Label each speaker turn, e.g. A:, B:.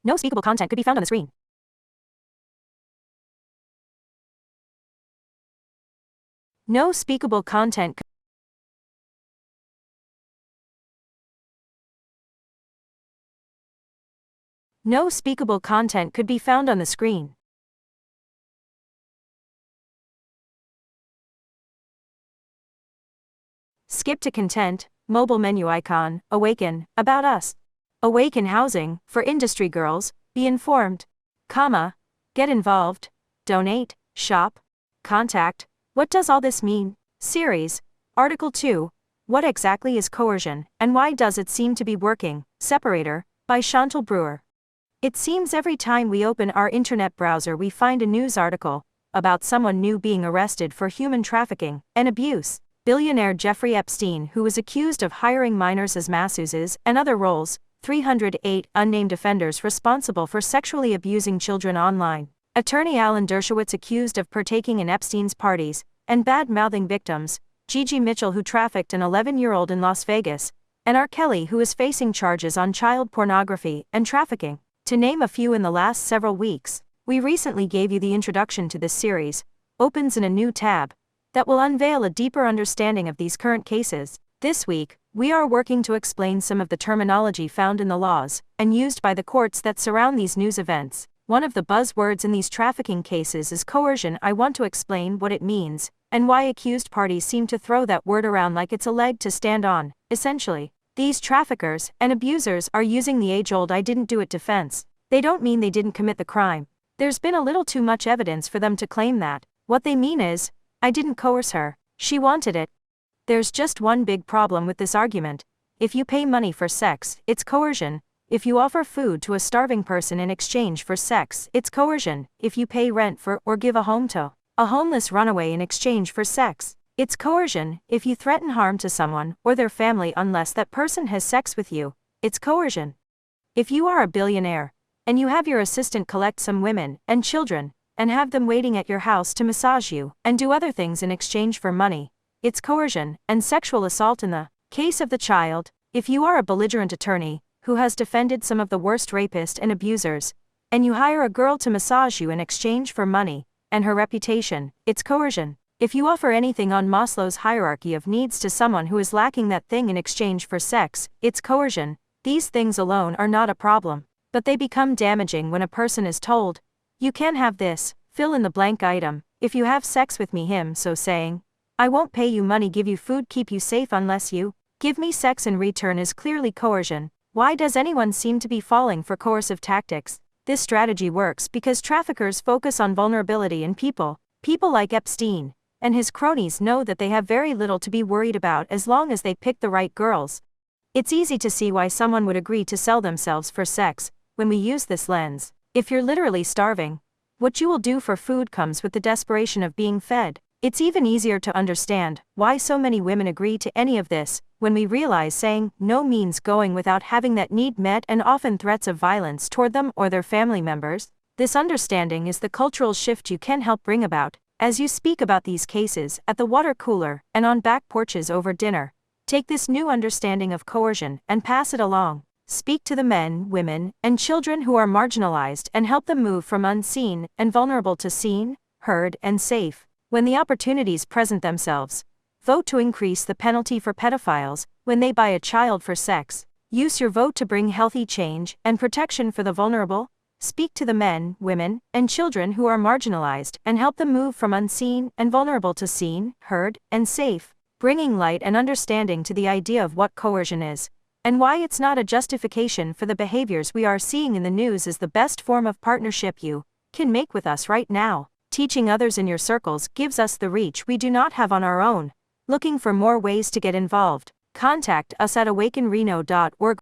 A: No speakable content could be found on the screen. No speakable content. No speakable content could be found on the screen. Skip to content, mobile menu icon, awaken, about us. Awaken housing, for industry girls, be informed. Comma, get involved, donate, shop, contact. What does all this mean? Series, Article 2, What exactly is coercion, and why does it seem to be working? Separator, by Chantal Brewer. It seems every time we open our internet browser we find a news article about someone new being arrested for human trafficking and abuse. Billionaire Jeffrey Epstein, who was accused of hiring minors as masseuses and other roles, 308 unnamed offenders responsible for sexually abusing children online. Attorney Alan Dershowitz accused of partaking in Epstein's parties, and bad-mouthing victims, Gigi Mitchell who trafficked an 11-year-old in Las Vegas, and R. Kelly who is facing charges on child pornography and trafficking, to name a few in the last several weeks. We recently gave you the introduction to this series, opens in a new tab, that will unveil a deeper understanding of these current cases. This week, we are working to explain some of the terminology found in the laws and used by the courts that surround these news events. One of the buzzwords in these trafficking cases is coercion. I want to explain what it means and why accused parties seem to throw that word around like it's a leg to stand on. Essentially, these traffickers and abusers are using the age-old "I didn't do it" defense. They don't mean they didn't commit the crime. There's been a little too much evidence for them to claim that. What they mean is, I didn't coerce her, she wanted it. There's just one big problem with this argument. If you pay money for sex, it's coercion. If you offer food to a starving person in exchange for sex, it's coercion. If you pay rent for or give a home to a homeless runaway in exchange for sex, it's coercion. If you threaten harm to someone or their family unless that person has sex with you, it's coercion. If you are a billionaire, and you have your assistant collect some women and children, and have them waiting at your house to massage you and do other things in exchange for money, it's coercion. And sexual assault in the case of the child, if you are a belligerent attorney who has defended some of the worst rapists and abusers, and you hire a girl to massage you in exchange for money and her reputation, it's coercion. If you offer anything on Maslow's hierarchy of needs to someone who is lacking that thing in exchange for sex, it's coercion. These things alone are not a problem, but they become damaging when a person is told, you can have this, fill in the blank item, if you have sex with me, him so saying, I won't pay you money, give you food, keep you safe unless you give me sex in return is clearly coercion. Why does anyone seem to be falling for coercive tactics? This strategy works because traffickers focus on vulnerability in people. People like Epstein and his cronies know that they have very little to be worried about as long as they pick the right girls. It's easy to see why someone would agree to sell themselves for sex when we use this lens. If you're literally starving, what you will do for food comes with the desperation of being fed. It's even easier to understand why so many women agree to any of this when we realize saying no means going without having that need met, and often threats of violence toward them or their family members. This understanding is the cultural shift you can help bring about as you speak about these cases at the water cooler and on back porches over dinner. Take this new understanding of coercion and pass it along. Speak to the men, women, and children who are marginalized and help them move from unseen and vulnerable to seen, heard, and safe. When the opportunities present themselves, vote to increase the penalty for pedophiles when they buy a child for sex. Use your vote to bring healthy change and protection for the vulnerable. Speak to the men, women, and children who are marginalized and help them move from unseen and vulnerable to seen, heard, and safe. Bringing light and understanding to the idea of what coercion is and why it's not a justification for the behaviors we are seeing in the news is the best form of partnership you can make with us right now. Teaching others in your circles gives us the reach we do not have on our own. Looking for more ways to get involved? Contact us at awakenreno.org.